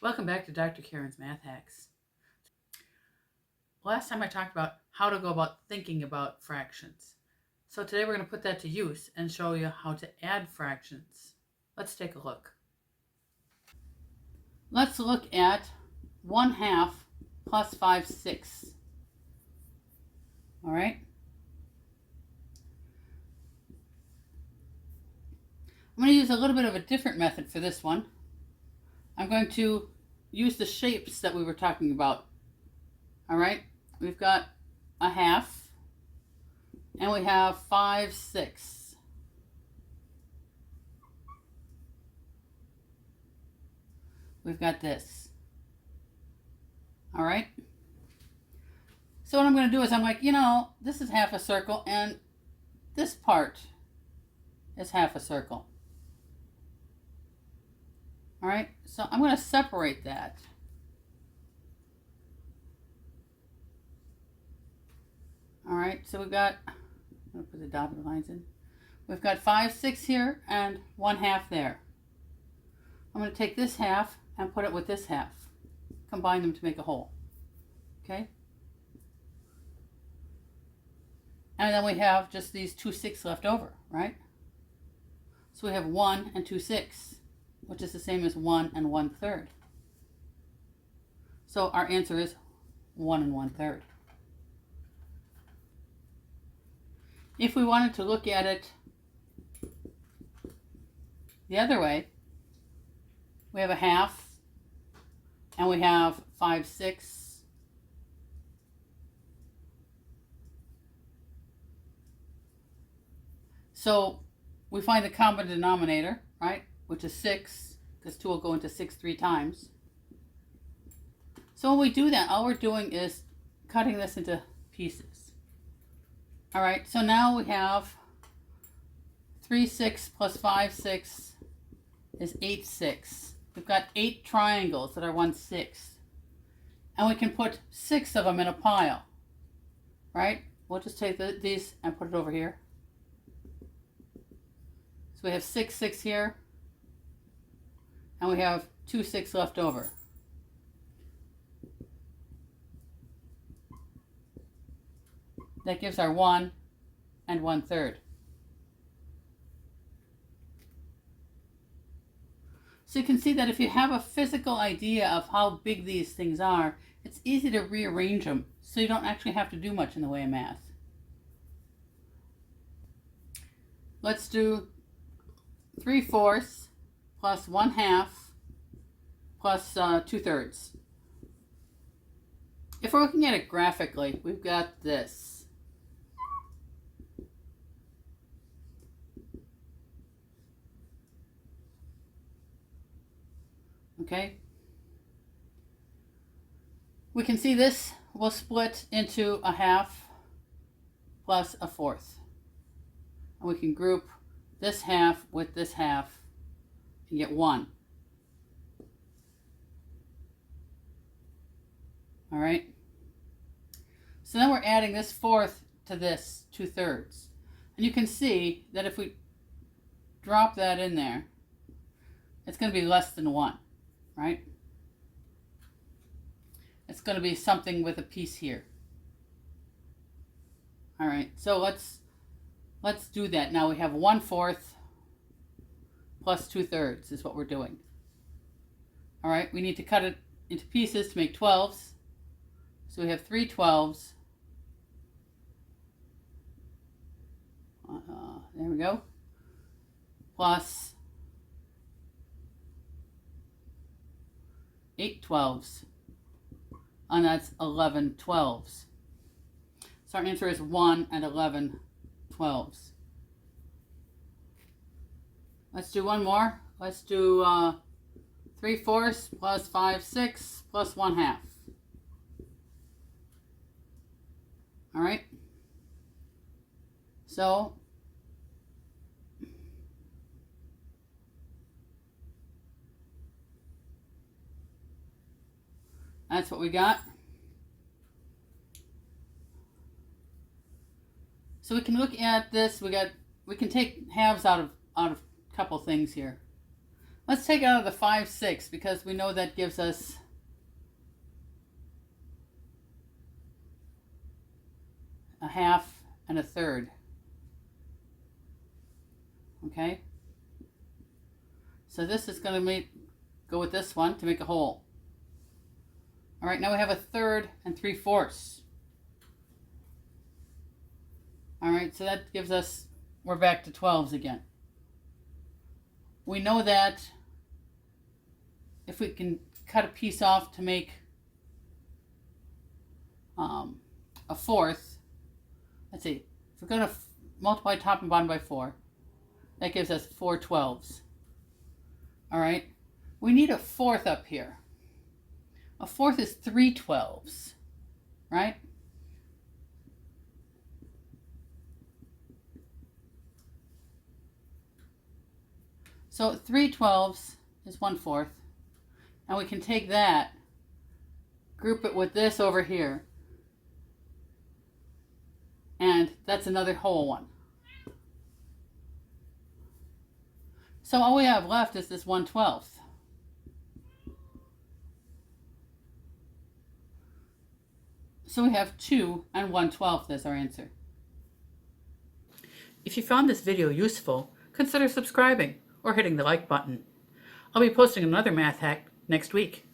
Welcome back to Dr. Karen's Math Hacks. Last time I talked about how to go about thinking about fractions. So today we're going to put that to use and show you how to add fractions. Let's take a look. Let's look at 1/2 plus 5/6. All right. I'm going to use a little bit of a different method for this one. I'm going to use the shapes that we were talking about. All right. We've got a half and we have 5/6. We've got this. All right. So what I'm going to do is I'm like, this is half a circle and this part is half a circle. All right. So I'm going to separate that. All right. So we've got, I'm going to put the dotted lines in. We've got 5/6 here and 1/2 there. I'm going to take this half and put it with this half. Combine them to make a whole. Okay? And then we have just these 2/6 left over, right? So we have 1 and 2/6, which is the same as 1 and 1/3. So our answer is 1 and 1/3. If we wanted to look at it the other way, we have a half and we have 5/6. So we find the common denominator, right, which is 6, because 2 will go into 6 3 times. So when we do that, all we're doing is cutting this into pieces. All right, so now we have 3/6 plus 5/6 is 8/6. We've got 8 triangles that are 1/6. And we can put 6 of them in a pile, right? We'll just take these and put it over here. So we have 6/6 here, and we have 2/6 left over. That gives our 1 and 1/3. So you can see that if you have a physical idea of how big these things are, it's easy to rearrange them so you don't actually have to do much in the way of math. Let's do 3/4 plus 1/2 plus 2/3. If we're looking at it graphically, we've got this. Okay. We can see this will split into a half plus a fourth. And we can group this half with this half and get 1. All right. So then we're adding this fourth to this 2/3. And you can see that if we drop that in there, it's going to be less than 1, right? It's going to be something with a piece here. All right, so let's do that. Now we have 1/4 plus 2/3 is what we're doing. All right, we need to cut it into pieces to make 12s. So we have 3 12s. There we go. Plus 8 12s. And that's 11 12s. So our answer is 1 and 11 12s. Let's do one more. Let's do 3/4 plus 5/6 plus 1/2. All right. So that's what we got. So we can look at this. We can take halves out of a couple things here. Let's take out of the 5, 6, because we know that gives us a half and a third. Okay? So this is going to go with this one to make a whole. All right, now we have a third and 3/4. All right, so that gives us, we're back to 12s again. We know that if we can cut a piece off to make a fourth, let's see, if we're going to multiply top and bottom by 4, that gives us 4 12s. All right, we need a fourth up here. A fourth is 3 12s, right? So 3 12s is 1/4. And we can take that, group it with this over here. And that's another whole one. So all we have left is this 1/12. So we have 2 and 1/12 as our answer. If you found this video useful, consider subscribing or hitting the like button. I'll be posting another math hack next week.